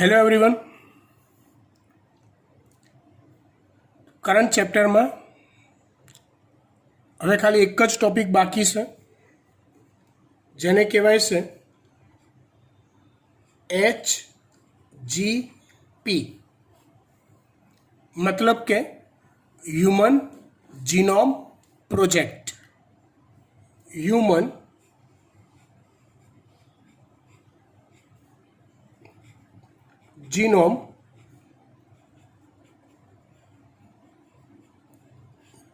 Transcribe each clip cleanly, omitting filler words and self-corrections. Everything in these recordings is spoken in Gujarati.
Hello everyone. કરંટ ચેપ્ટરમાં હવે ખાલી એક જ ટોપિક બાકી છે, જેને કહેવાય છે HGP, મતલબ કે human genome project. Human genome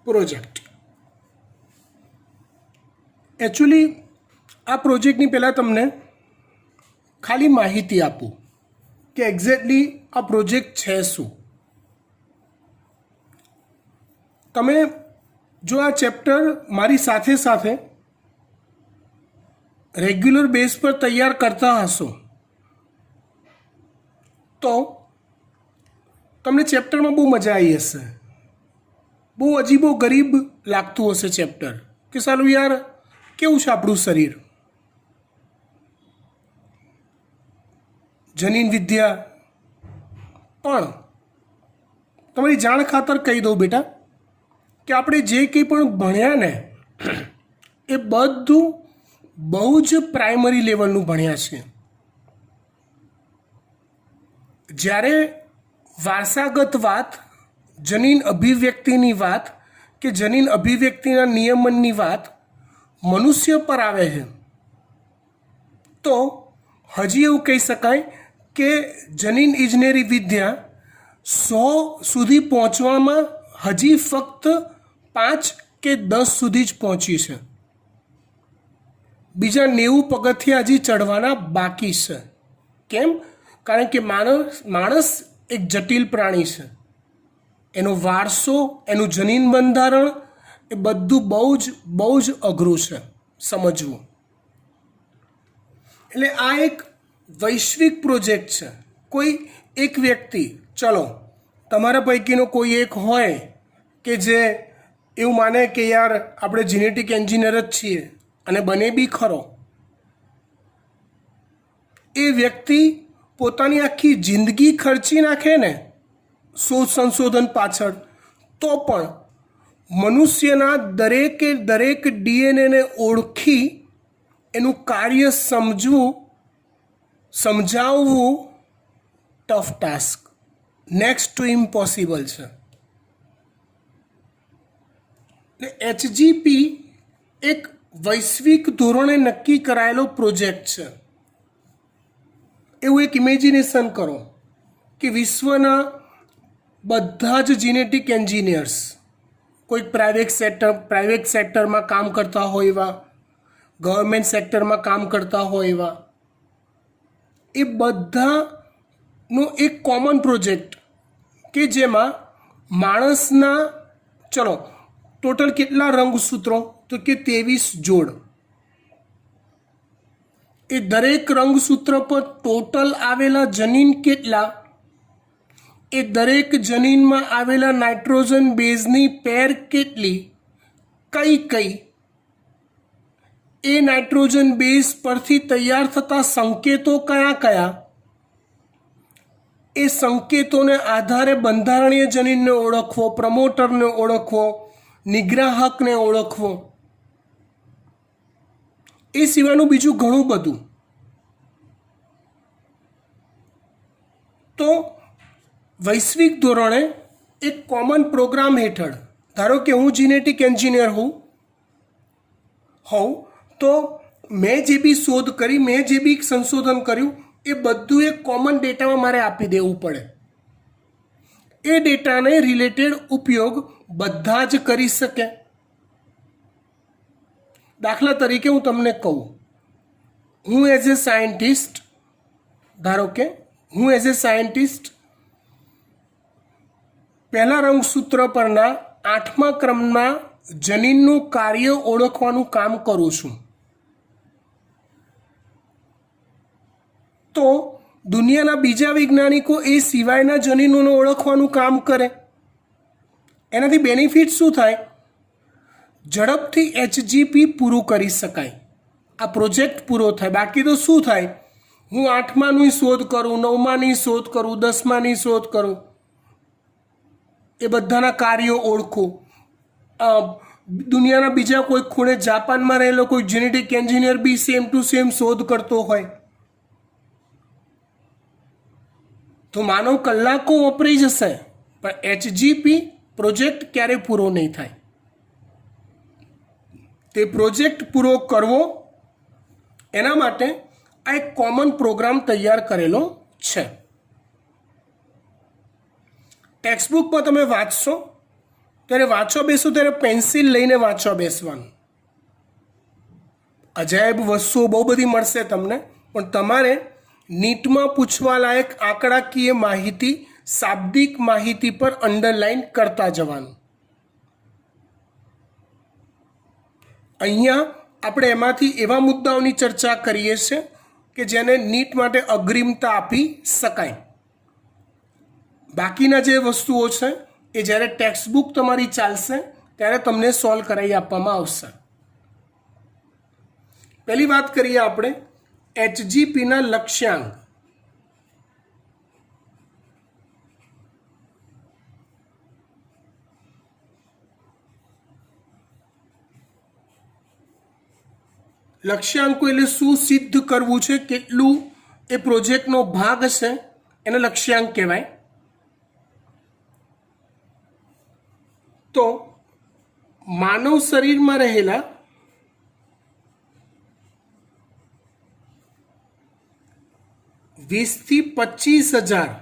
project. Actually આ પ્રોજેક્ટની પહેલાં તમને ખાલી માહિતી આપું કે એક્ઝેક્ટલી આ પ્રોજેક્ટ છે શું. તમે જો આ ચેપ્ટર મારી સાથે સાથે રેગ્યુલર બેઝ પર તૈયાર કરતા હશો તો તમને ચેપ્ટરમાં બહુ મજા આવી હશે. બહુ અજીબો ગરીબ લાગતું હશે ચેપ્ટર, કે સાલું યાર કેવું છે આપણું શરીર, જનીન વિદ્યા. પણ તમારી જાણ ખાતર કહી દઉં બેટા કે આપણે જે કંઈ પણ ભણ્યા ને એ બધું બહુ જ પ્રાઇમરી લેવલનું ભણ્યા છે. જ્યારે વારસાગત વાત, જનીન અભિવ્યક્તિની વાત કે જનીન અભિવ્યક્તિના નિયમનની વાત મનુષ્ય પર આવે છે તો હજી એવું કહી શકાય કે જનીન ઇજનેરી વિદ્યા 100 સુધી પહોંચવામાં હજી ફક્ત 5 કે 10 સુધી જ પહોંચી છે. બીજા 90 પગથિયાં હજી ચડવાના બાકી છે. કેમ? કારણ કે માણસ એક જટિલ પ્રાણી છે. એનો વારસો, એનું જનીન બંધારણ એ બધું બહુ જ અઘરું છે સમજવું. એટલે આ એક વૈશ્વિક પ્રોજેક્ટ છે. કોઈ એક વ્યક્તિ, ચલો તમારા પૈકીનો કોઈ એક હોય કે જે એવું માને કે યાર આપણે જીનેટિક એન્જિનિયર જ છીએ અને બને બી ખરો, એ વ્યક્તિ પોતાની આખી જિંદગી ખર્ચી નાખે ને શોધ સંશોધન પાછળ, તો પણ મનુષ્યના દરેક ડીએનએને ઓળખી એનું કાર્ય સમજાવવું tough task, next to impossible છે. HGP એક વૈશ્વિક ધોરણે નક્કી કરાયેલો પ્રોજેક્ટ છે. એવું એક ઇમેજિનેશન કરો કે વિશ્વના બધા જ જીનેટિક એન્જિનિયર્સ, કોઈક પ્રાઇવેટ સેક્ટરમાં કામ કરતા હોય એવા, ગવર્મેન્ટ સેક્ટરમાં કામ કરતા હોય એવા, એ બધાનો એક કોમન પ્રોજેક્ટ કે જેમાં માણસના, ચલો ટોટલ કેટલા રંગસૂત્રો, તો કે 23 જોડ. એ દરેક રંગસૂત્ર પર ટોટલ આવેલા જનીન કેટલા, એ દરેક જનીનમાં આવેલા નાઇટ્રોજન બેઝની પેર કેટલી, કઈ એ નાઇટ્રોજન બેઝ પરથી તૈયાર થતા સંકેતો કયા, એ સંકેતોને આધારે બંધારણીય જનીનને ઓળખવો, પ્રમોટરને ઓળખવો, નિગ્રાહકને ઓળખવો, એ સિવાયનું બીજું ઘણું બધું. તો વૈશ્વિક ધોરણે એક કોમન પ્રોગ્રામ હેઠળ, ધારો કે હું જીનેટિક એન્જિનિયર હોઉં તો મેં જે બી શોધ કરી, મેં જે બી સંશોધન કર્યું, એ બધું એક કોમન ડેટામાં મારે આપી દેવું પડે. એ ડેટાને રિલેટેડ ઉપયોગ બધા જ કરી શકે. દાખલા તરીકે હું તમને કહું, હું એઝ એ સાયન્ટિસ્ટ, ધારો કે હું એઝ એ સાયન્ટિસ્ટ પહેલા રંગસૂત્ર પરના 8મા ક્રમના જનીનનું કાર્ય ઓળખવાનું કામ કરું છું. તો દુનિયાના બીજા વૈજ્ઞાનિકો એ સિવાયના જનીનોને ઓળખવાનું કામ કરે. એનાથી બેનિફિટ શું થાય? ઝડપથી HGP પૂરું કરી શકાય, આ પ્રોજેક્ટ પૂરો થાય. બાકી તો શું થાય, હું 8માની શોધ કરું, 9માની શોધ કરું, 10માની શોધ કરું, એ બધાના કાર્યો ઓળખું. દુનિયાના બીજા કોઈ ખૂણે જાપાનમાં રહેલો કોઈ જેનેટિક એન્જિનિયર બી સેમ ટુ સેમ શોધ કરતો હોય તો માનવ કલાકો વપરાઈ જશે, પણ HGP પ્રોજેક્ટ ક્યારેય પૂરો નહીં થાય. તે પ્રોજેક્ટ પૂરો કરવો એના માટે આ એક કોમન પ્રોગ્રામ તૈયાર કરેલો છે. ટેક્સ્ટબુકમાં તમે વાંચશો ત્યારે વાંચવા બેસો ત્યારે પેન્સિલ લઈને વાંચવા બેસવાનું. અજાયબ વસ્તુઓ બહુ બધી મળશે તમને, પણ તમારે નીટમાં પૂછવા લાયક આંકડાકીય માહિતી, શાબ્દિક માહિતી પર અંડરલાઈન કરતા જવાનું. અહીંયા આપણે એમાંથી એવા મુદ્દાઓની ચર્ચા કરીએ છીએ કે જેને નીટ માટે અગ્રિમતા આપી શકાય. બાકીના જે વસ્તુઓ છે એ જ્યારે ટેક્સ્ટબુક તમારી ચાલશે ત્યારે તમને સોલ્વ કરાવી આપવામાં આવશે. પહેલી વાત કરીએ આપણે HGPના લક્ષ્યાંક. લક્ષ્યાંકો એટલે શું સિદ્ધ કરવું છે, કેટલું એ પ્રોજેક્ટનો ભાગ છે એને લક્ષ્યાંક કહેવાય. તો માનવ શરીરમાં રહેલા 20,000 થી 25,000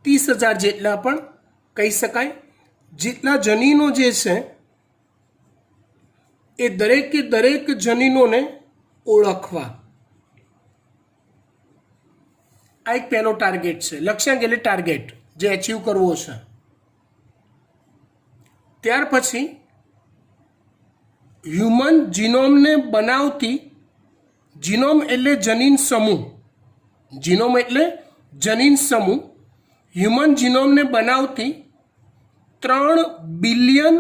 30,000 જેટલા પણ કહી શકાય જેટલા જનીનો જે છે એ દરેકે દરેક જનીનોને ઓળખવા. આ એક પહેલો ટાર્ગેટ છે. લક્ષ્યાંક એટલે ટાર્ગેટ જે અચીવ કરવો છે. ત્યાર પછી હ્યુમન જીનોમને બનાવતી, જીનોમ એટલે જનીન સમૂહ, જીનોમ એટલે જનીન સમૂહ, હ્યુમન જીનોમને બનાવતી 3 બિલિયન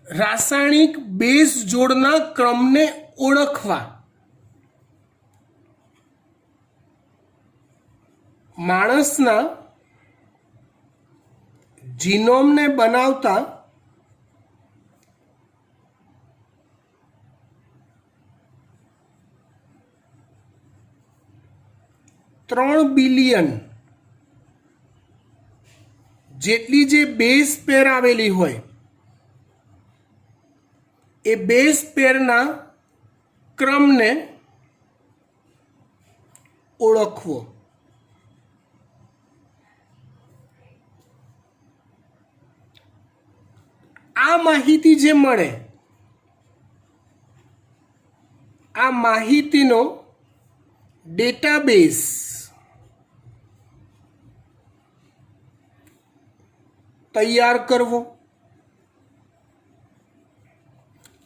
રાસાયણિક બેઝ જોડના ક્રમને ઓળખવા. માણસના જીનોમને બનાવતા 3 બિલિયન જેટલી જે બેઝ પેર આવેલી હોય એ બેઝ પેરના ક્રમને ઓળખવો. આ માહિતી જે મળે, આ માહિતીનો ડેટાબેઝ તૈયાર કરવો.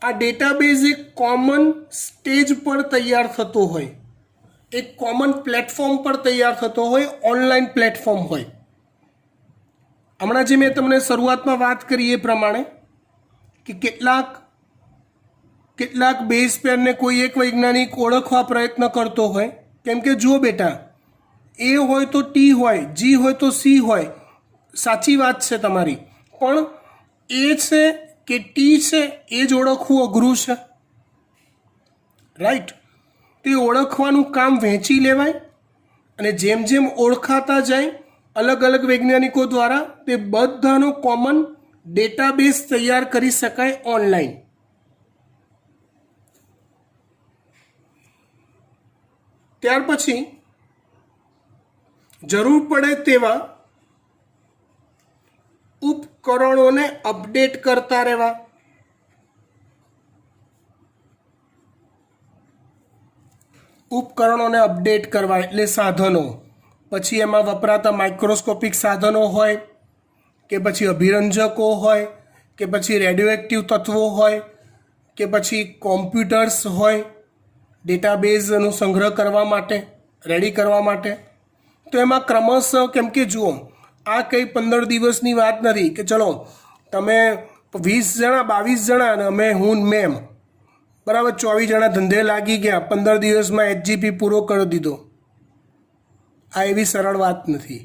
આ ડેટાબેઝ એક કોમન સ્ટેજ પર તૈયાર થતો હોય, એક કોમન પ્લેટફોર્મ પર તૈયાર થતો હોય, ઓનલાઈન પ્લેટફોર્મ હોય. હમણાં જે મેં તમને શરૂઆતમાં વાત કરી એ પ્રમાણે કે કેટલાક બેઝ પેરને કોઈ એક વૈજ્ઞાનિક ઓળખવા પ્રયત્ન કરતો હોય, કેમ કે જુઓ બેટા, એ હોય તો ટી હોય, જી હોય તો સી હોય, સાચી વાત છે તમારી, પણ એ છે કે ટી છે એ જ ઓળખવું અઘરું છે. રાઈટ? તે ઓળખવાનું કામ વહેંચી લેવાય અને જેમ જેમ ઓળખાતા જાય અલગ અલગ વૈજ્ઞાનિકો દ્વારા તે બધાનો કોમન ડેટાબેઝ તૈયાર કરી શકાય ઓનલાઈન. ત્યાર પછી જરૂર પડે તેવા ઉપકરણોને અપડેટ કરતા રહેવા. ઉપકરણોને અપડેટ કરવા એટલે સાધનો, પછી એમાં વપરાતા માઇક્રોસ્કોપિક સાધનો હોય કે પછી અભિરંજકો હોય કે પછી રેડિયોએક્ટિવ તત્વો હોય કે પછી કોમ્પ્યુટર્સ હોય, ડેટાબેઝનો સંગ્રહ કરવા માટે, રેડી કરવા માટે. તો એમાં ક્રમશઃ, કેમ કે જુઓ, આ કંઈ 15 દિવસની વાત નથી કે ચલો તમે 20 જણા 22 જણા અને અમે હું મેમ બરાબર, 24 જણા ધંધે લાગી ગયા, 15 દિવસમાં HGP પૂરો કરી દીધો. આ એવી સરળ વાત નથી.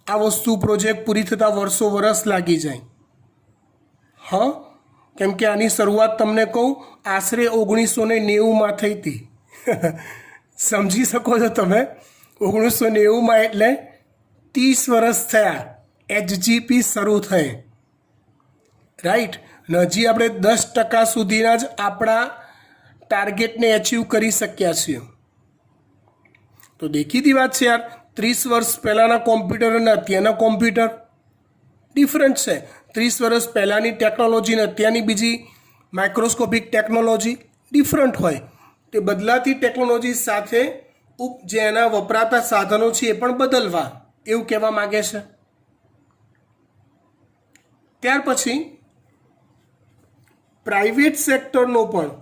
આ વસ્તુ પ્રોજેક્ટ પૂરી થતાં વર્ષો વર્ષ લાગી જાય. હા, કેમ કે આની શરૂઆત તમને કહું આશરે 1990માં થઈ હતી. સમજી શકો છો તમે? 1990માં એટલે 30 વર્ષ થયા HGP શરૂ થઈ, રાઈટ. ને હજી આપણે 10% સુધીના જ આપણા ટાર્ગેટને અચીવ કરી શક્યા છીએ. તો દેખીતી વાત છે યાર, 30 વર્ષ પહેલાંના કોમ્પ્યુટર અને અત્યારના કોમ્પ્યુટર ડિફરન્ટ છે. 30 વર્ષ પહેલાંની ટેકનોલોજી અને અત્યારની બીજી માઇક્રોસ્કોપિક ટેકનોલોજી ડિફરન્ટ હોય. તે બદલાતી ટેકનોલોજી સાથે જે એના વપરાતા સાધનો છે એ પણ બદલવા, એવું કહેવા માગે છે. ત્યાર પછી પ્રાઇવેટ સેક્ટરનો પણ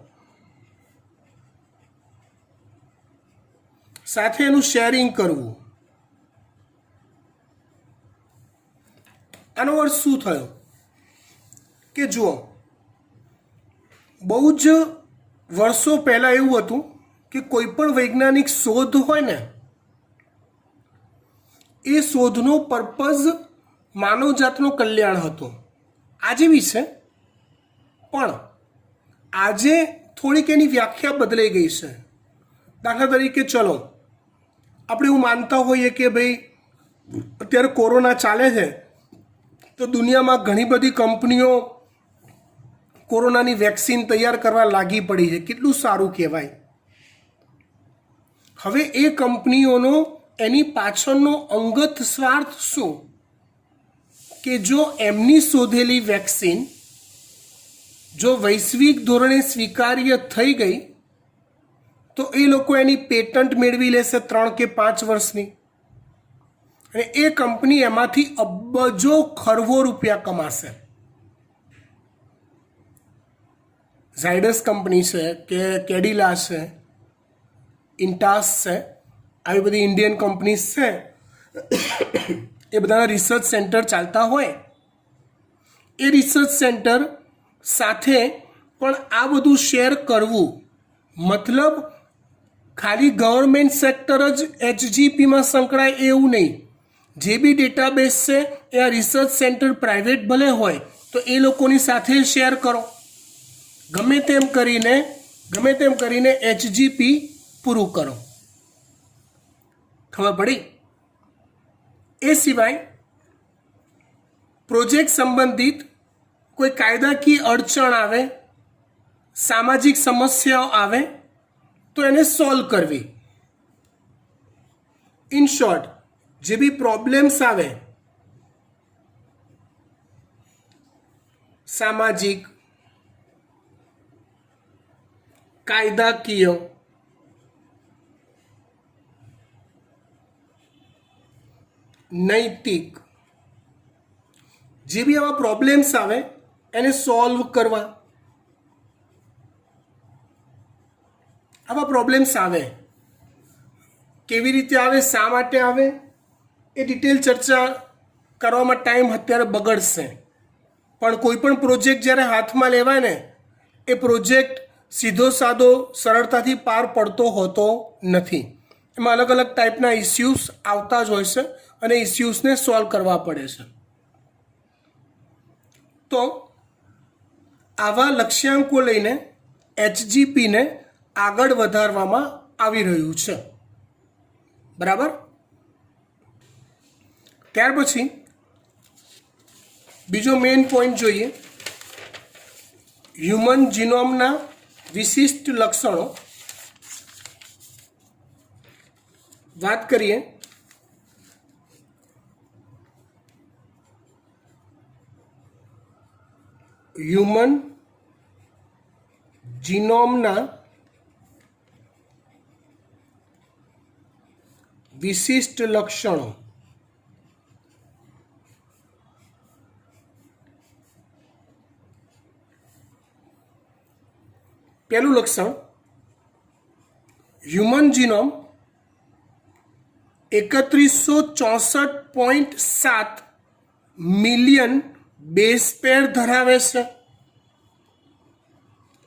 સાથે એનું શેરિંગ કરવું. આનો અર્થ શું થયો કે જુઓ, બહુ જ વર્ષો પહેલાં એવું હતું કે કોઈ પણ વૈજ્ઞાનિક શોધ હોય ને, એ શોધનો પર્પઝ માનવજાતનું કલ્યાણ હતું. આજે બી છે, પણ આજે થોડીક એની વ્યાખ્યા બદલાઈ ગઈ છે. દાખલા તરીકે ચલો આપણે એવું માનતા હોઈએ કે ભાઈ અત્યારે કોરોના ચાલે છે તો દુનિયામાં ઘણી બધી કંપનીઓ કોરોનાની વેક્સિન તૈયાર કરવા લાગી પડી છે. કેટલું સારું કહેવાય. હવે એ કંપનીઓનો એની પાછળનો અંગત સ્વાર્થ શું કે જો એમની શોધેલી વેક્સિન જો વૈશ્વિક ધોરણે સ્વીકાર્ય થઈ ગઈ તો એ લોકો એની પેટન્ટ મેળવી લેશે 3 કે 5 વર્ષની, અને એ કંપની એમાંથી અબજો ખરવો રૂપિયા કમાશે. ઝાયડસ કંપની છે કે કેડિલા છે, ઇન્ટાસ છે, આવી બધી ઇન્ડિયન કંપનીઝ છે, એ બધાના રિસર્ચ સેન્ટર ચાલતા હોય. એ રિસર્ચ સેન્ટર સાથે પણ આ બધું શેર કરવું, મતલબ ખાલી ગવર્મેન્ટ સેક્ટર જ HGPમાં સંકળાય એવું નહીં. જે બી ડેટાબેઝ છે એ આ રિસર્ચ સેન્ટર પ્રાઇવેટ ભલે હોય તો એ લોકોની સાથે શેર કરો. ગમે તેમ કરીને HGP પૂરું કરો. ખબર પડી? એ સિવાય પ્રોજેક્ટ સંબંધિત કોઈ કાયદાકીય અડચણ આવે, સામાજિક સમસ્યાઓ આવે તો એને સોલ્વ કરવી. ઇન શોર્ટ, જે બી પ્રોબ્લેમ્સ આવે સામાજિક, કાયદાકીય, નૈતિક, જે બી આવા પ્રોબ્લેમ્સ આવે એને સોલ્વ કરવા. આવા પ્રોબ્લેમ્સ આવે, કેવી રીતે આવે, શા માટે આવે, એ ડિટેલ ચર્ચા કરવામાં ટાઈમ અત્યારે બગડશે. પણ કોઈ પણ પ્રોજેક્ટ જ્યારે હાથમાં લેવાય ને, એ પ્રોજેક્ટ સીધો સાદો સરળતાથી પાર પડતો હોતો નથી. એમાં અલગ અલગ ટાઈપના ઇસ્યુઝ આવતા જ હોય છે અને ઇસ્યુઝને સોલ્વ કરવા પડે છે. તો આવા લક્ષ્યાંકો લઈને HGPને આગળ વધારવામાં આવી રહ્યું છે. બરાબર? ત્યાર પછી બીજો મેઇન પોઈન્ટ જોઈએ, હ્યુમન જીનોમના વિશિષ્ટ લક્ષણો. વાત કરીએ હ્યુમન જીનોમના વિશિષ્ટ લક્ષણો. પહેલું લક્ષણ, હ્યુમન જીનોમ 3164.7 મિલિયન બેઝ પેર ધરાવે છે.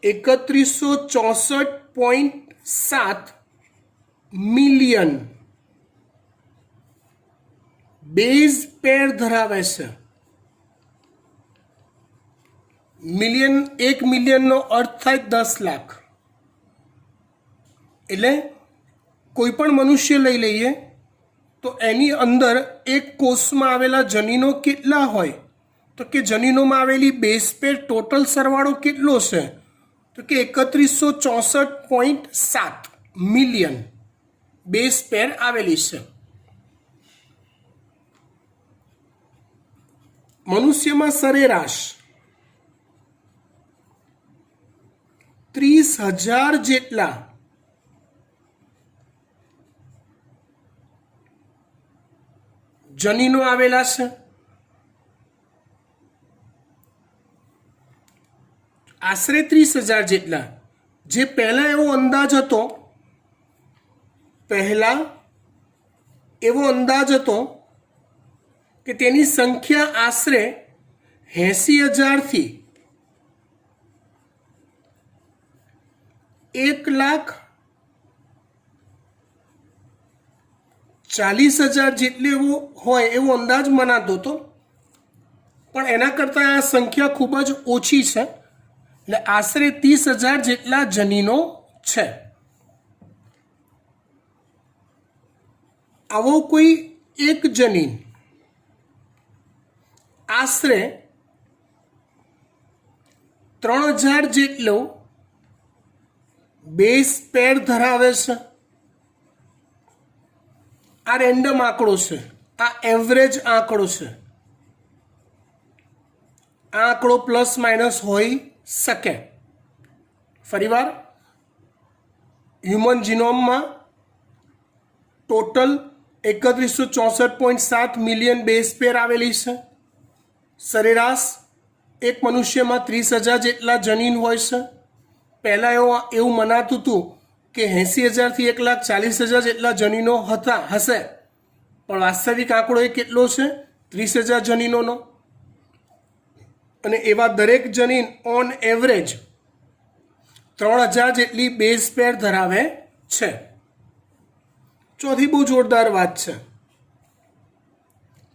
3164.7 મિલિયન બેઝ પેર ધરાવે છે. મિલિયન, 1 મિલિયનનો અર્થ થાય 10 લાખ. એટલે કોઈ પણ મનુષ્ય લઈ લઈએ તો એની અંદર એક કોષમાં આવેલા જનીનો કેટલા હોય? તો કે જનીનોમાં આવેલી બેઝ પેર ટોટલ સરવાળો કેટલો છે? તો કે 3164.7 મિલિયન બેઝ પેર આવેલી છે. મનુષ્યમાં સરેરાશ 30,000 જેટલા જનીનો આવેલા છે. આશરે 30,000 જેટલા. જે પહેલા એવો અંદાજ હતો કે તેની સંખ્યા આશરે 80,000 થી 1,40,000 જેટલી હોય એવો અંદાજ મનાતો હતો. પણ એના કરતાં આ સંખ્યા ખૂબ જ ઓછી છે. એટલે આશરે 30,000 જેટલા જનીનો છે. આવો કોઈ એક જનીન આશરે 3,000 જેટલો બેઝ પેર ધરાવે છે. આ રેન્ડમ આંકડો છે, આ એવરેજ આંકડો છે. આ આંકડો પ્લસ માઇનસ હોઈ શકે. ફરીવાર, હ્યુમન જીનોમમાં ટોટલ 3164.7 મિલિયન બેઝ પેર આવેલી છે. સરેરાશ એક મનુષ્યમાં 30,000 જેટલા જનીન હોય છે. પહેલાં એવું મનાતું હતું કે 80,000 થી 1,40,000 જેટલા જનીનો હશે. પણ વાસ્તવિક આંકડો એ કેટલો છે? 30,000 જનીનોનો. અને એવા દરેક જનીન ઓન એવરેજ 3,000 જેટલી બેઝ પેર ધરાવે છે. ચોથી બહુ જોરદાર વાત છે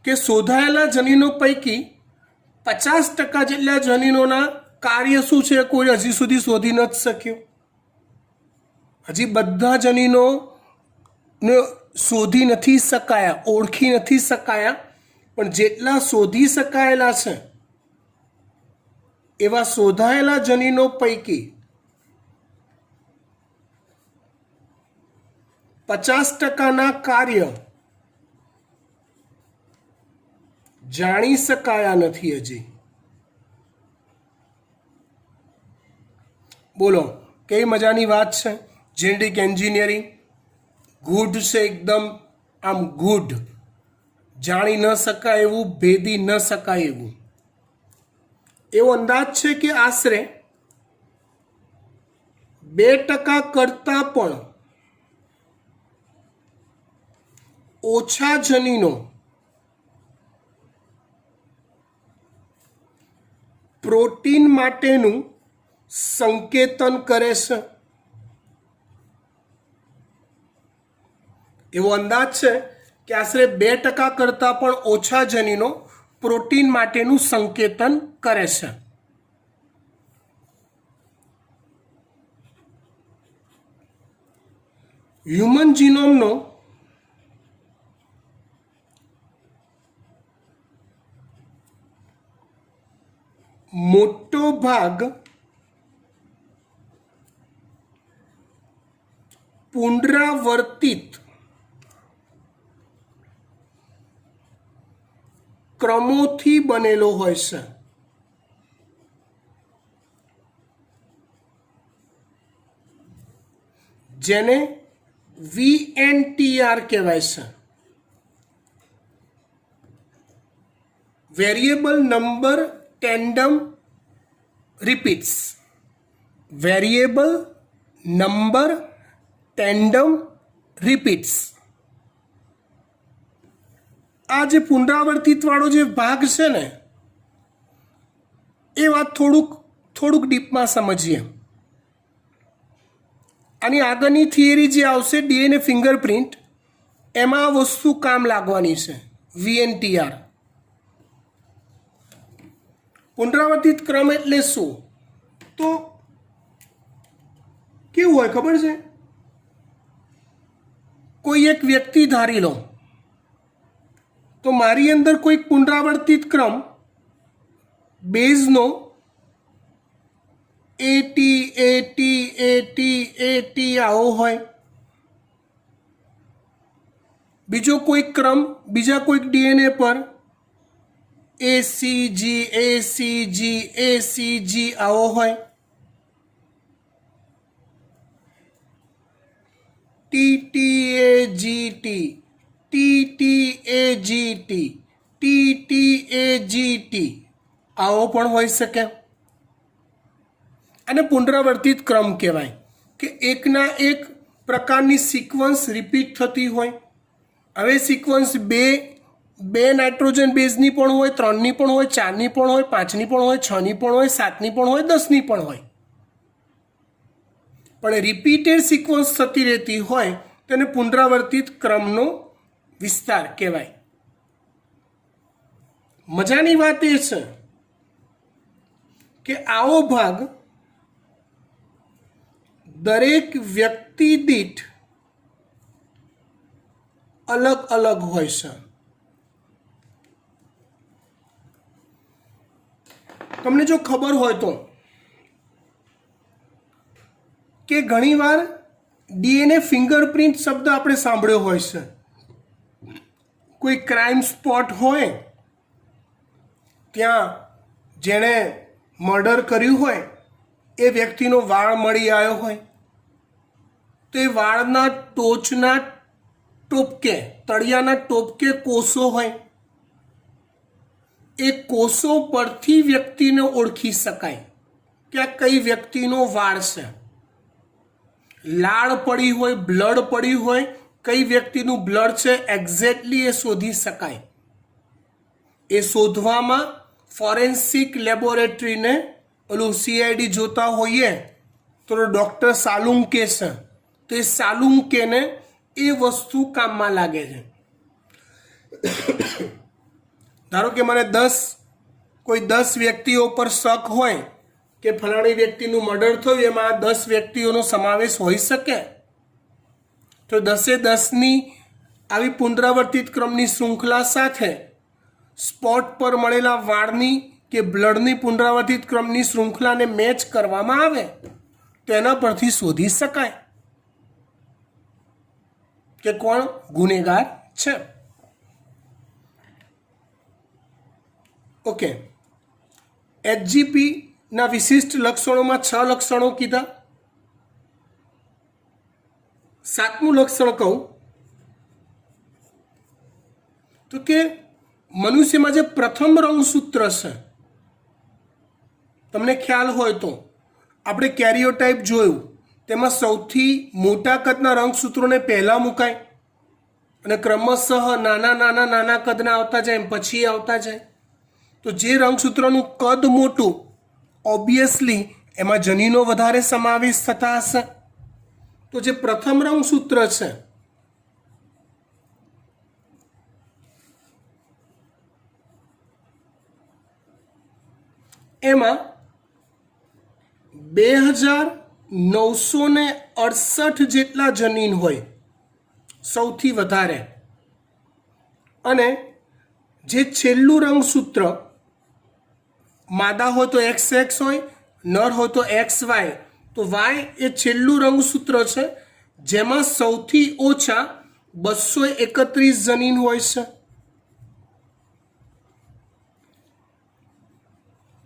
કે શોધાયેલા જનીનો પૈકી 50% જેટલા જનીનોના કાર્ય શું છે કોઈ હજી સુધી શોધી નથી શક્યું. હજી બધા જનીનોને શોધી નથી શકાયા, ઓળખી નથી શકાયા. પણ જેટલા શોધી શકાયેલા છે એવા શોધાયેલા જનીનો પૈકી 50%ના કાર્ય જાણી શકાયા નથી હજી. બોલો કઈ મજાની વાત છે. જેનેટિક એન્જિનિયરિંગ ગુડ છે, એકદમ આમ ગુડ. જાણી ન શકાય એવું, ભેદી ન શકાય એવું. એવો અંદાજ છે કે આશરે 2% કરતાં પણ ઓછા જનીનો પ્રોટીન માટેનું સંકેતન કરે છે. એવો અંદાજ છે કે આશરે 2% કરતાં પણ ઓછા જનીનો પ્રોટીન માટેનું સંકેતન કરે છે. હ્યુમન જીનોમનો મોટો ભાગ પુનરાવર્તિત ક્રમોથી બનેલો હોય છે. જેને VNTR કહેવાય છે. Variable number tandem repeats. Variable number tandem repeats. આ જે પુનરાવર્તિત વાળો જે ભાગ છે ને, એ વાત થોડુંક ડીપમાં સમજીએ. આની આગળની થિયરી જે આવશે ડીએનએ ફિંગરપ્રિન્ટ, એમાં આ વસ્તુ કામ લાગવાની છે, VNTR. પુનરાવર્તિત ક્રમ એટલે શું? તો કેવું હોય ખબર છે? કોઈ એક વ્યક્તિ ધારી લો તો મારી અંદર કોઈ પુનરાવર્તિત ક્રમ બેઝનો AT આવો હોય, બીજો કોઈ ક્રમ બીજા કોઈક ડીએનએ પર ACG આવો હોય, TTAGT આવો પણ હોઈ શકે. અને પુનરાવર્તિત ક્રમ કહેવાય કે એકના એક પ્રકારની સિક્વન્સ રિપીટ થતી હોય. હવે સિક્વન્સ બે નાઇટ્રોજન બેઝની પણ હોય, 3ની પણ હોય, 4ની પણ હોય, 5ની પણ હોય, 6ની પણ હોય, 7ની પણ હોય, 10ની પણ હોય, પણ રિપીટેડ સિક્વન્સ થતી રહેતી હોય તેને પુનરાવર્તિત ક્રમનો વિસ્તાર કહેવાય. મજાની વાત એ છે કે આવો ભાગ દરેક વ્યક્તિ દીઠ અલગ અલગ હોય છે. તમને જો ખબર હોય તો કે ઘણીવાર ડીએનએ ફિંગરપ્રિન્ટ શબ્દ આપણે સાંભળ્યો હોય છે. કોઈ ક્રાઇમ સ્પોટ હોય ત્યાં જેણે મર્ડર કર્યું હોય એ વ્યક્તિનો વાળ મળી આવ્યો હોય તો એ વાળના ટોચના ટોપકે, તળિયાના ટોપકે કોષો હોય, એ કોષો પરથી વ્યક્તિને ઓળખી શકાય કે આ કઈ વ્યક્તિનો વાળ છે. લાળ પડી હોય, બ્લડ પડી હોય, કઈ વ્યક્તિનું બ્લડ છે એક્ઝેક્ટલી એ શોધી શકાય. એ શોધવામાં ફોરેન્સિક લેબોરેટરીને ઓલું CID જોતા હોઈએ તો ડૉક્ટર સાલુંકે છે, તો એ સાલુંકેને એ વસ્તુ કામમાં લાગે છે. ધારો કે મને 10 વ્યક્તિઓ પર શક હોય કે ફલાણી વ્યક્તિનું મર્ડર થયું, એમાં 10 વ્યક્તિઓનો સમાવેશ હોઈ શકે, તો 10ની આવી પુનરાવર્તિત ક્રમની શૃંખલા સાથે સ્પોટ પર મળેલા વાળની કે બ્લડની પુનરાવર્તિત ક્રમની શૃંખલાને મેચ કરવામાં આવે તો એના પરથી શોધી શકાય કે કોણ ગુનેગાર છે. ઓકે, HGP ના વિશિષ્ટ લક્ષણોમાં 6 લક્ષણો કીધા. 7મું લક્ષણ કહું તો કે મનુષ્યમાં જે પ્રથમ રંગસૂત્ર છે, તમને ખ્યાલ હોય તો આપણે કેરિયોટાઇપ જોયું, તેમાં સૌથી મોટા કદના રંગસૂત્રોને પહેલાં મુકાય અને ક્રમશઃ નાના કદના આવતા જાય, એમ પછી આવતા જાય. તો જે રંગસૂત્રનું કદ મોટું, ઓબ્વિયસલી એમાં જનીનો વધારે સમાવેશ થતા હશે. તો જે પ્રથમ રંગસૂત્ર છે એમાં 2968 જેટલા જનીન હોય સૌથી વધારે. અને જે છેલ્લું રંગસૂત્ર માદા હોય તો XX હોય, નર હોય તો XY, તો Y એ છેલ્લું રંગસૂત્ર છે જેમાં સૌથી ઓછા 231 જનીન હોય છે.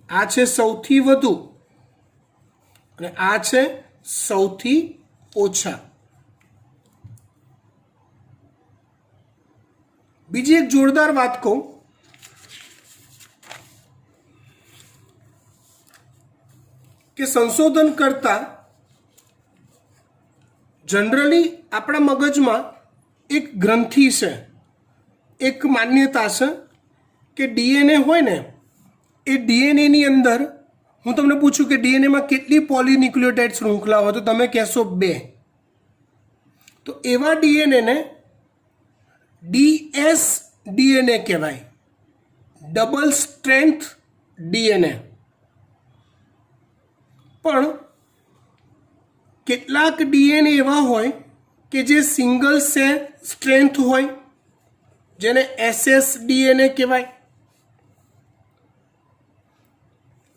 આ છે સૌથી વધુ અને આ છે સૌથી ઓછા. બીજી એક જોરદાર વાત કહું કે સંશોધન કરતા જનરલી આપણા મગજમાં એક ગ્રંથિ છે, એક માન્યતા છે કે ડીએનએ હોય ને, એ ડીએનએની અંદર હું તમને પૂછું કે ડીએનએમાં કેટલી પોલીન્યુક્લિયોટાઇડ શૃંખલા હોય તો તમે કહેશો 2. તો એવા ડીએનએને ડીએસ ડીએનએ કહેવાય, ડબલ સ્ટ્રેન્થ ડીએનએ. પણ કેટલાક ડીએનએ એવા હોય કે જે સિંગલ સ્ટ્રેન્થ હોય, જેને એસએસ ડીએનએ કહેવાય,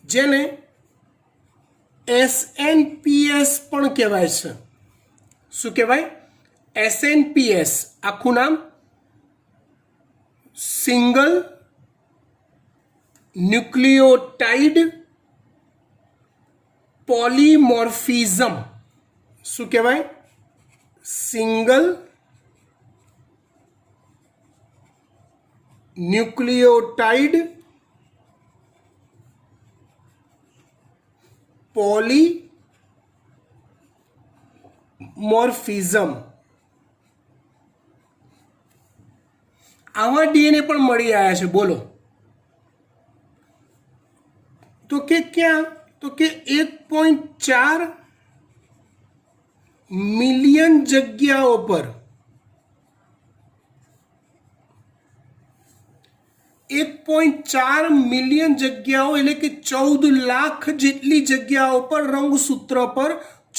જેને એસએનપીએસ પણ કહેવાય છે. શું કહેવાય? એસએનપીએસ. આખું નામ સિંગલ ન્યુક્લિયોટાઇડ પોલીમોર્ફિઝમ. શું કહેવાય? Single nucleotide polymorphism. આવા ડીએનએ પણ મળી આવ્યા છે. બોલો તો કે ક્યાં? તો કે 1.4 મિલિયન જગ્યાઓ પર, 1.4 મિલિયન જગ્યાઓ એટલે કે 14 લાખ જેટલી જગ્યાઓ પર, રંગસૂત્ર પર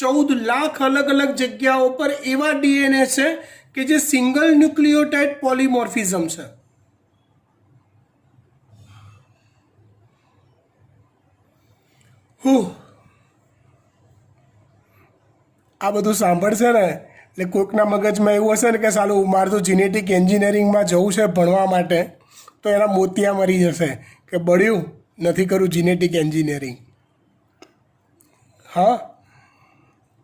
14 લાખ અલગ અલગ જગ્યાઓ પર એવા ડીએનએ છે કે જે સિંગલ ન્યુક્લિયોટાઇડ પોલીમોર્ફિઝમ છે. આ બધું સાંભળશે ને એટલે કોઈકના મગજમાં એવું હશે ને કે સાલું મારે તો જીનેટિક એન્જિનિયરિંગમાં જવું છે ભણવા માટે, તો એના મોતિયા મરી જશે કે બળ્યું નથી કરું જીનેટિક એન્જિનિયરિંગ. હા,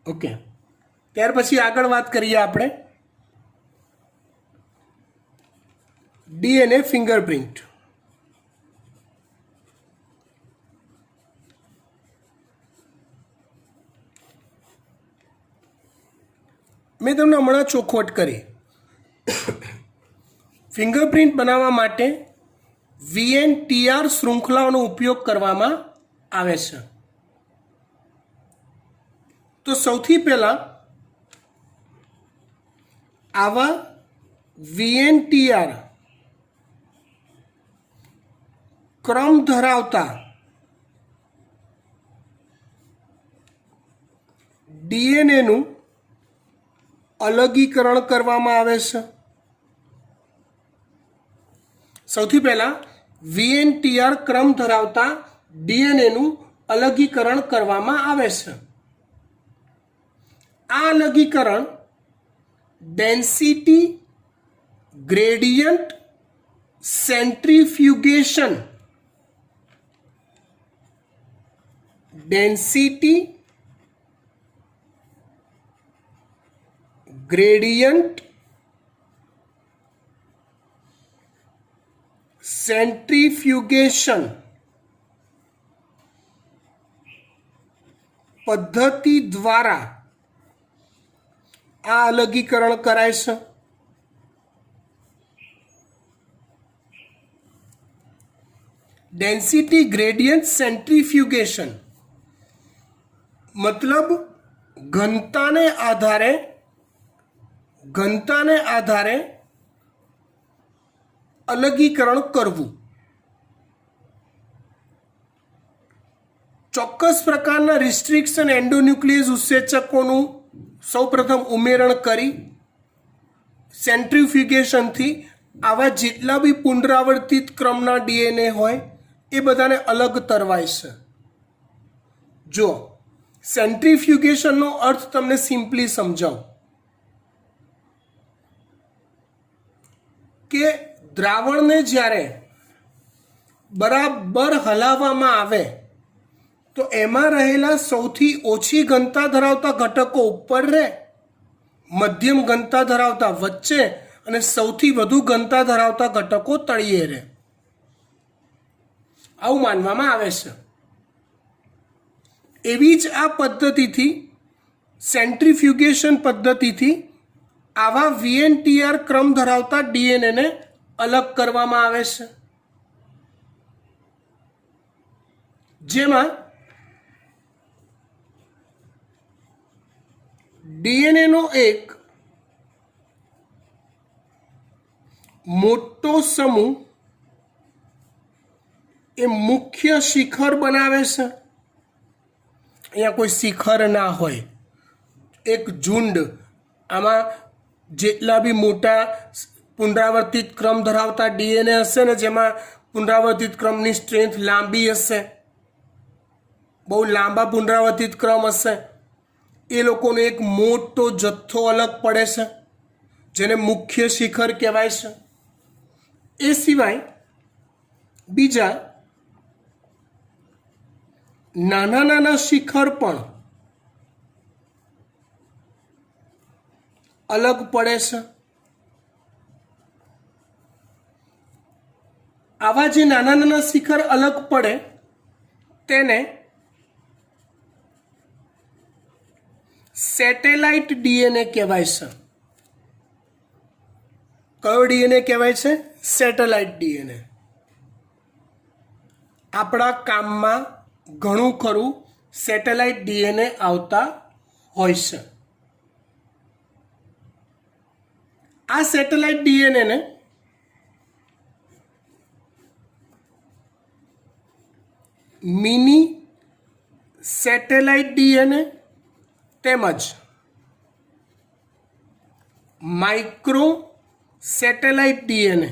ઓકે. ત્યાર પછી આગળ વાત કરીએ આપણે ડીએનએ ફિંગરપ્રિન્ટ. મેં તમને હમણાં ચોખવટ કરી. ફિંગરપ્રિન્ટ બનાવવા માટે VNTR શૃંખલાઓનો ઉપયોગ કરવામાં આવે છે. તો સૌથી પહેલાં આવા VNTR ક્રમ ધરાવતા ડીએનએનું અલગીકરણ કરવામાં આવે છે. સૌથી પહેલા VNTR ક્રમ ધરાવતા ડીએનએનું અલગીકરણ કરવામાં આવે છે. આ અલગીકરણ density gradient centrifugation, density gradient centrifugation પદ્ધતિ દ્વારા આ અલગીકરણ કરાય છે. ડેન્સિટી ગ્રેડિયન્ટ સેન્ટ્રીફ્યુગેશન મતલબ ઘનતાને આધારે અલગીકરણ કરવું. ચોક્કસ પ્રકારના રિસ્ટ્રિક્શન એન્ડોન્યુક્લિયસ ઉત્સેચકોનું સૌપ્રથમ ઉમેરણ કરી સેન્ટ્રીફ્યુગેશનથી આવા જેટલા બી પુનરાવર્તિત ક્રમના ડીએનએ હોય એ બધાને અલગ તરવાય છે. જો સેન્ટ્રીફ્યુગેશનનો અર્થ તમને સિમ્પલી સમજાવું કે દ્રાવણને જ્યારે બરાબર હલાવવામાં આવે તો એમાં રહેલા સૌથી ઓછી ઘનતા ધરાવતા ઘટકો ઉપર રહે, મધ્યમ ઘનતા ધરાવતા વચ્ચે અને સૌથી વધુ ઘનતા ધરાવતા ઘટકો તળિયે રહે, આવું માનવામાં આવે છે. એવી જ આ પદ્ધતિથી સેન્ટ્રીફ્યુગેશન પદ્ધતિથી આવા VNTR ક્રમ ધરાવતા ડીએનએને અલગ કરવામાં આવે છે, જેમાં ડીએનએનો એક મોટો સમૂહ એ મુખ્ય શિખર બનાવે છે. અહીંયા કોઈ શિખર ના હોય, એક ઝુંડ, આમાં જેટલા બી મોટા પુનરાવર્તિત ક્રમ ધરાવતા ડીએનએ હશે ને, જેમાં પુનરાવર્તિત ક્રમની સ્ટ્રેન્થ લાંબી હશે, બહુ લાંબા પુનરાવર્તિત ક્રમ હશે, એ લોકોનો એક મોટો જથ્થો અલગ પડે છે, જેને મુખ્ય શિખર કહેવાય છે. એ સિવાય બીજા નાના નાના શિખર પણ અલગ પડે છે. આવા જે નાના નાના શિખર અલગ પડે તેને સેટેલાઇટ ડીએનએ કહેવાય છે. કયો ડીએનએ કહેવાય છે? Satellite DNA. આપણા કામમાં ઘણું ખરું સેટેલાઇટ ડીએનએ આવતા હોય છે. આ સેટેલાઇટ ડીએનએને મિની સેટેલાઇટ ડીએનએ તેમજ માઇક્રો સેટેલાઇટ ડીએનએ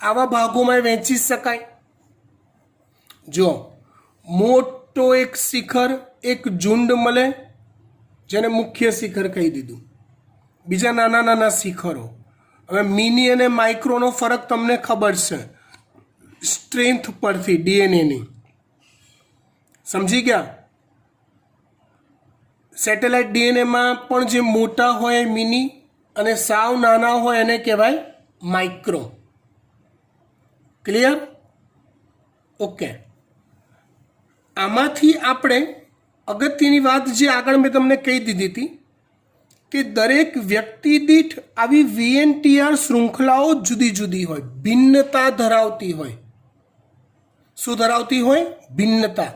આવા ભાગોમાં વહેંચી શકાય. જો મોટો એક શિખર, એક ઝુંડ મળે, જેને મુખ્ય શિખર કહી દીધું. બીજા નાના નાના શિખરો. હવે મિની અને માઇક્રોનો ફરક તમને ખબર છે સ્ટ્રેન્થ પરથી ડીએનએની. સમજી ગયા? સેટેલાઇટ ડીએનએમાં પણ જે મોટા હોય મિની અને સાવ નાના હોય એને કહેવાય માઇક્રો. ક્લિયર? ઓકે. આમાંથી આપણે અગત્યની વાત જે આગળ મેં તમને કહી દીધી હતી કે દરેક વ્યક્તિ દીઠ આવી વીએનટીઆર શૃંખલાઓ જુદી જુદી હોય, ભિન્નતા ધરાવતી હોય. શું ધરાવતી હોય? ભિન્નતા.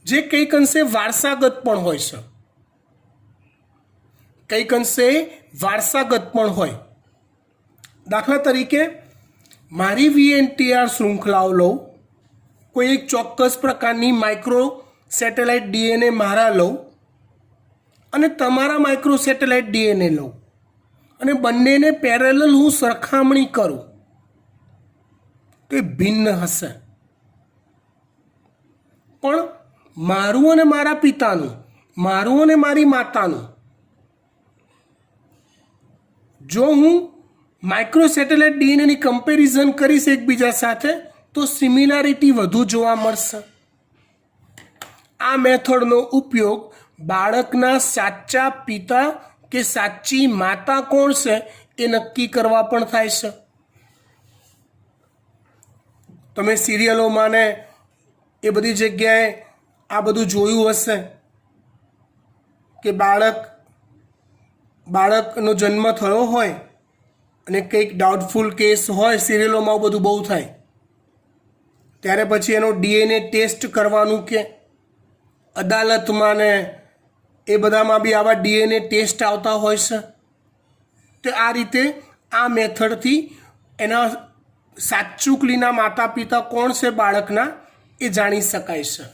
જે કંઈક અંશે વારસાગત પણ હોય છે. કંઈક અંશે વારસાગત પણ હોય. દાખલા તરીકે મારી વીએનટીઆર શૃંખલાઓ લઉં, કોઈ એક ચોક્કસ પ્રકારની માઇક્રો સેટેલાઇટ ડીએનએ મારા લઉં અને તમારા માઇક્રો સેટેલાઇટ ડીએનએ લઉં અને બંનેને પેરેલલ હું સરખામણી કરું તો એ ભિન્ન હશે. પણ મારું અને મારા પિતાનું, મારું અને મારી માતાનું જો હું માઇક્રો સેટેલાઇટ ડીએનએની કમ્પેરિઝન કરીશ એકબીજા સાથે તો સિમિલારિટી વધુ જોવા મળશે. આ મેથડનો ઉપયોગ બાળકના સાચા પિતા કે સાચી માતા કોણ છે એ નક્કી કરવા પણ થાય છે. તમે સિરિયલોમાં ને એ બધી જગ્યાએ આ બધું જોયું હશે કે બાળકનો જન્મ થયો હોય અને કંઈક ડાઉટફુલ કેસ હોય, સિરિયલોમાં બધું બહુ થાય, ત્યારે પછી એનો ડીએનએ ટેસ્ટ કરવાનું કે અદાલતમાં ને એ બધામાં બી આવા ડીએનએ ટેસ્ટ આવતા હોય છે. તો આ રીતે આ મેથડથી એના સાચુકલીના માતા પિતા કોણ છે બાળકના એ જાણી શકાય છે.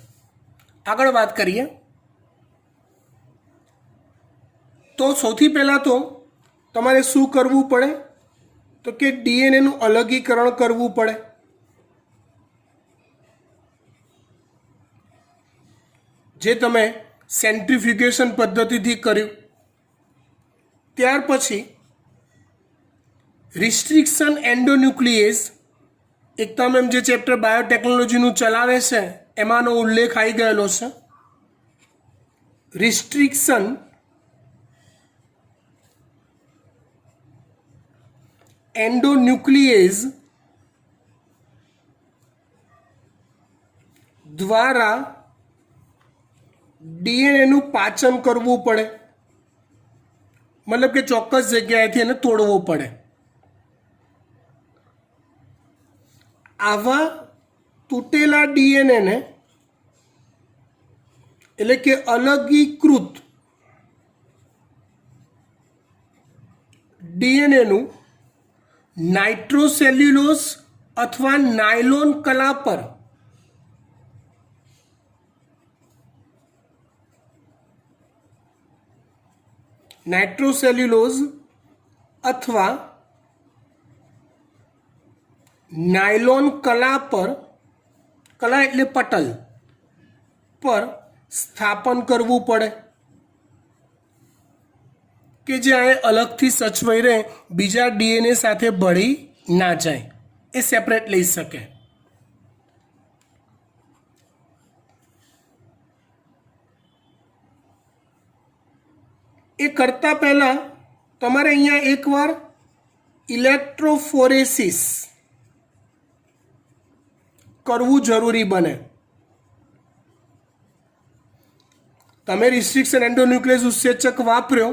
આગળ વાત કરીએ તો સૌથી પહેલાં તો તમારે શું કરવું પડે તો કે ડીએનએનું અલગીકરણ કરવું પડે. જે તમે સેન્ટ્રીફ્યુગેશન પદ્ધતિથી કર્યું. ત્યાર પછી રિસ્ટ્રિક્શન એન્ડોન્યુક્લિએઝ, એકતા મેમ જે ચેપ્ટર બાયોટેકનોલોજીનું ચલાવે છે એમાંનો ઉલ્લેખ આવી ગયેલો છે. રિસ્ટ્રિક્શન એન્ડોન્યુક્લિએઝ દ્વારા ડીએનએનું પાચન કરવું પડે, મતલબ કે ચોક્કસ જગ્યાએથી એને તોડવું પડે. આવા તૂટેલા ડીએનએને એટલે કે અલગીકૃત ડીએનએનું નાઇટ્રોસેલ્યુલોઝ અથવા નાયલોન કલા પર નાઇટ્રોસેલ્યુલોઝ અથવા નાયલોન કલા પર, કલા એટલે પટલ પર સ્થાપન કરવું પડે કે જ્યાં એ અલગથી સચવાઈ રહે, બીજા ડીએનએ સાથે ભળી ના જાય, એ સેપરેટ લઈ શકે. એ કરતા પહેલાં તમારે અહીંયા એકવાર ઇલેક્ટ્રોફોરેસિસ કરવું જરૂરી બને. તમે રિસ્ટ્રિક્શન એન્ડોન્યુક્લિયસ ઉત્સેચક વાપર્યો,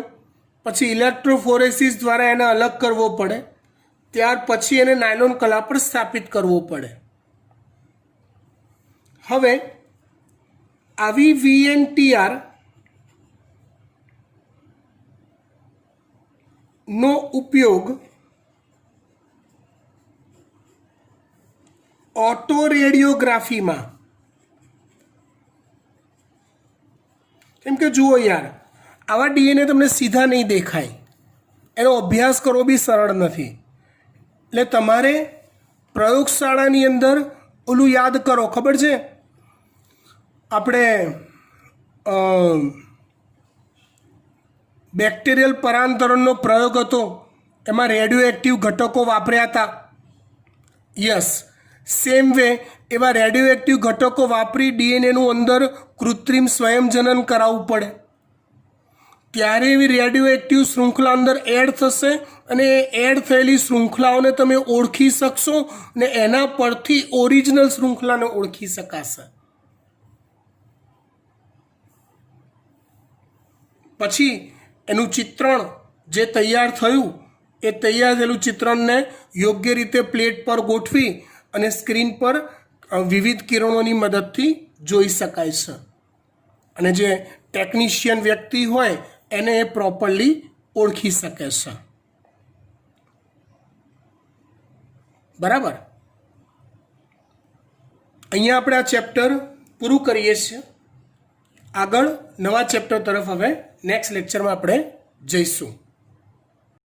પછી ઇલેક્ટ્રોફોરેસિસ દ્વારા એને અલગ કરવો પડે, ત્યાર પછી એને નાયલોન કલા પર સ્થાપિત કરવો પડે. હવે આવી વીએનટીઆર નો ઉપયોગ ઓટો રેડિયોગ્રાફીમાં, કેમ કે જુઓ યાર, આવા ડીએનએ તમને સીધા નહીં દેખાય, એનો અભ્યાસ કરવો બી સરળ નથી. એટલે તમારે પ્રયોગશાળાની અંદર ઓલું યાદ કરો, ખબર છે આપણે બેક્ટેરિયલ પરાંતરણનો પ્રયોગ હતો, એમાં રેડિયો એક્ટિવ ઘટકો વાપર્યા હતા. યસ, સેમ વે એવા રેડિયો એક્ટિવ ઘટકો વાપરી ડીએનએનું અંદર કૃત્રિમ સ્વયંજનન કરાવવું પડે, ત્યારે એવી રેડિયો એક્ટિવ શૃંખલા અંદર એડ થશે અને એ એડ થયેલી શૃંખલાઓને તમે ઓળખી શકશો ને એના પરથી ઓરિજિનલ શૃંખલાને ઓળખી શકાશે. પછી એનું ચિત્રણ જે તૈયાર થયું, એ તૈયાર થયેલું ચિત્રણને યોગ્ય રીતે પ્લેટ પર ગોઠવી અને સ્ક્રીન પર વિવિધ કિરણોની મદદથી જોઈ શકાય છે, અને જે ટેકનિશિયન વ્યક્તિ હોય એને એ પ્રોપરલી ઓળખી શકે છે. બરાબર, અહીંયા આપણે આ ચેપ્ટર પૂરું કરીએ છીએ. આગળ નવા ચેપ્ટર તરફ હવે નેક્સ્ટ લેક્ચરમાં આપણે જઈશું.